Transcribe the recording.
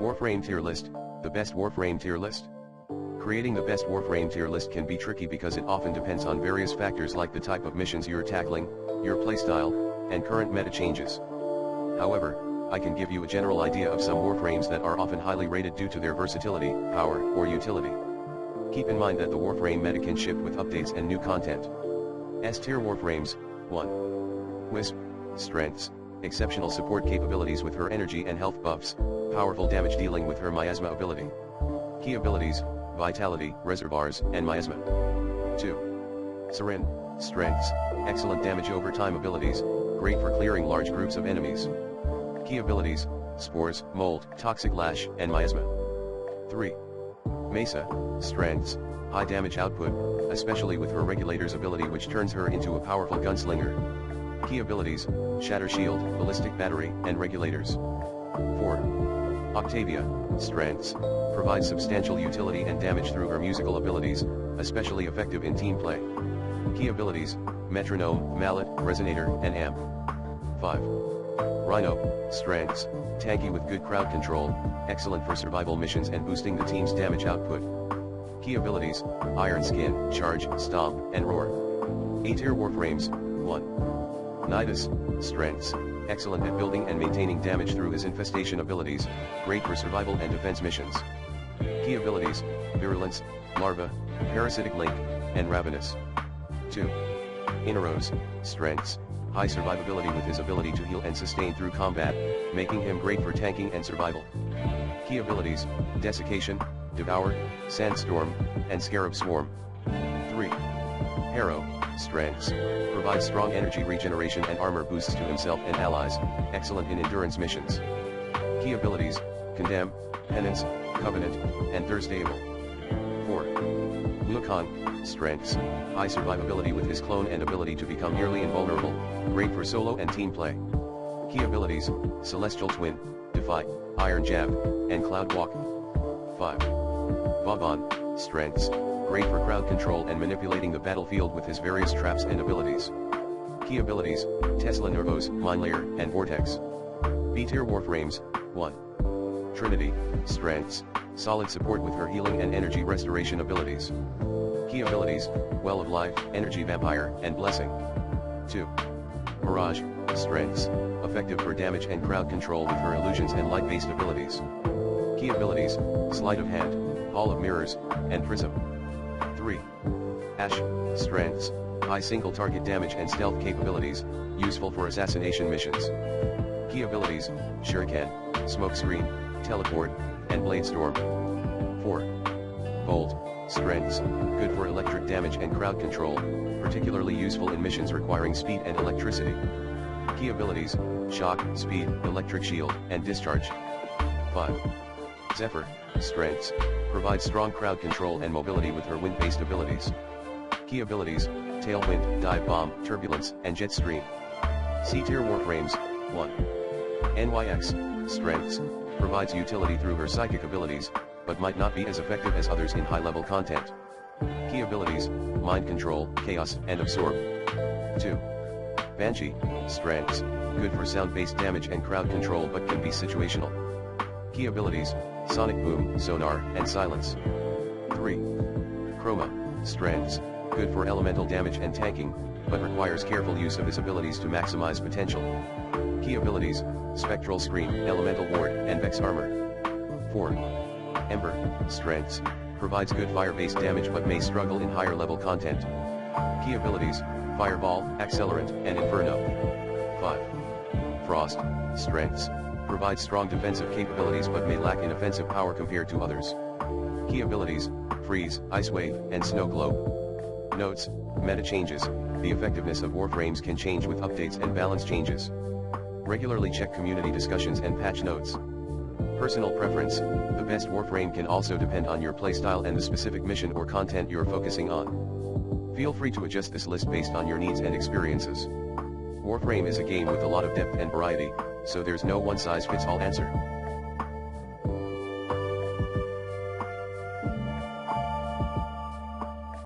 Warframe Tier List, the best Warframe tier list. Creating the best Warframe tier list can be tricky because it often depends on various factors like the type of missions you're tackling, your playstyle, and current meta changes. However, I can give you a general idea of some Warframes that are often highly rated due to their versatility, power, or utility. Keep in mind that the Warframe meta can shift with updates and new content. S-tier Warframes. 1. Wisp. Strengths. Exceptional support capabilities with her energy and health buffs, powerful damage dealing with her miasma ability. Key abilities, vitality, reservoirs, and miasma. 2. Siren. Strengths, excellent damage over time abilities, great for clearing large groups of enemies. Key abilities, spores, mold, toxic lash, and miasma. 3. Mesa. Strengths, high damage output, especially with her regulator's ability which turns her into a powerful gunslinger. Key abilities, shatter shield, ballistic battery, and regulators. 4. Octavia. Strengths, provides substantial utility and damage through her musical abilities, especially effective in team play. Key abilities, metronome, mallet, resonator, and amp. 5. Rhino. Strengths, tanky with good crowd control, excellent for survival missions and boosting the team's damage output. Key abilities, Iron Skin, Charge, Stomp, and Roar. A-tier Warframes. 1. Nidus. Strengths, excellent at building and maintaining damage through his infestation abilities, great for survival and defense missions. Key abilities, Virulence, Larva, Parasitic Link, and Ravenous. 2. Inaros. Strengths, high survivability with his ability to heal and sustain through combat, making him great for tanking and survival. Key abilities, Desiccation, Devour, Sandstorm, and Scarab Swarm. 3. Harrow. Strengths, provides strong energy regeneration and armor boosts to himself and allies, excellent in endurance missions. Key abilities, Condemn, Penance, Covenant, and Thirstable. 4. Lucan. Strengths, high survivability with his clone and ability to become nearly invulnerable, great for solo and team play. Key abilities, Celestial Twin, Defy, Iron Jab, and Cloud Walk. 5. Vauban. Strengths, great for crowd control and manipulating the battlefield with his various traps and abilities. Key abilities, Tesla Nervos, Mine Layer, and Vortex. B-tier Warframes. 1. Trinity. Strengths, solid support with her healing and energy restoration abilities. Key abilities, Well of Life, Energy Vampire, and Blessing. 2. Mirage. Strengths, effective for damage and crowd control with her illusions and light-based abilities. Key abilities, Sleight of Hand, Hall of Mirrors, and Prism. 3. Ash. Strengths, high single target damage and stealth capabilities, useful for assassination missions. Key abilities, Shuriken, Smokescreen, Teleport, and Bladestorm. 4. Bolt. Strengths, good for electric damage and crowd control, particularly useful in missions requiring speed and electricity. Key abilities, Shock, Speed, Electric Shield, and Discharge. 5. Zephyr. Strengths, provides strong crowd control and mobility with her wind-based abilities. Key abilities, Tailwind, Dive Bomb, Turbulence, and Jetstream. C-tier Warframes. 1. NYX. Strengths, provides utility through her psychic abilities, but might not be as effective as others in high-level content. Key abilities, Mind Control, Chaos, and Absorb. 2. Banshee. Strengths, good for sound-based damage and crowd control but can be situational. Key abilities, Sonic Boom, Sonar, and Silence. 3. Chroma. Strengths, good for elemental damage and tanking, but requires careful use of his abilities to maximize potential. Key abilities, Spectral Scream, Elemental Ward, and Vex Armor. 4. Ember. Strengths, provides good fire-based damage but may struggle in higher level content. Key abilities, Fireball, Accelerant, and Inferno. 5. Frost. Strengths, provides strong defensive capabilities but may lack in offensive power compared to others. Key abilities, Freeze, Ice Wave, and Snow Globe. Notes, meta changes, the effectiveness of Warframes can change with updates and balance changes. Regularly check community discussions and patch notes. Personal preference, the best Warframe can also depend on your playstyle and the specific mission or content you're focusing on. Feel free to adjust this list based on your needs and experiences. Warframe is a game with a lot of depth and variety, so there's no one-size-fits-all answer.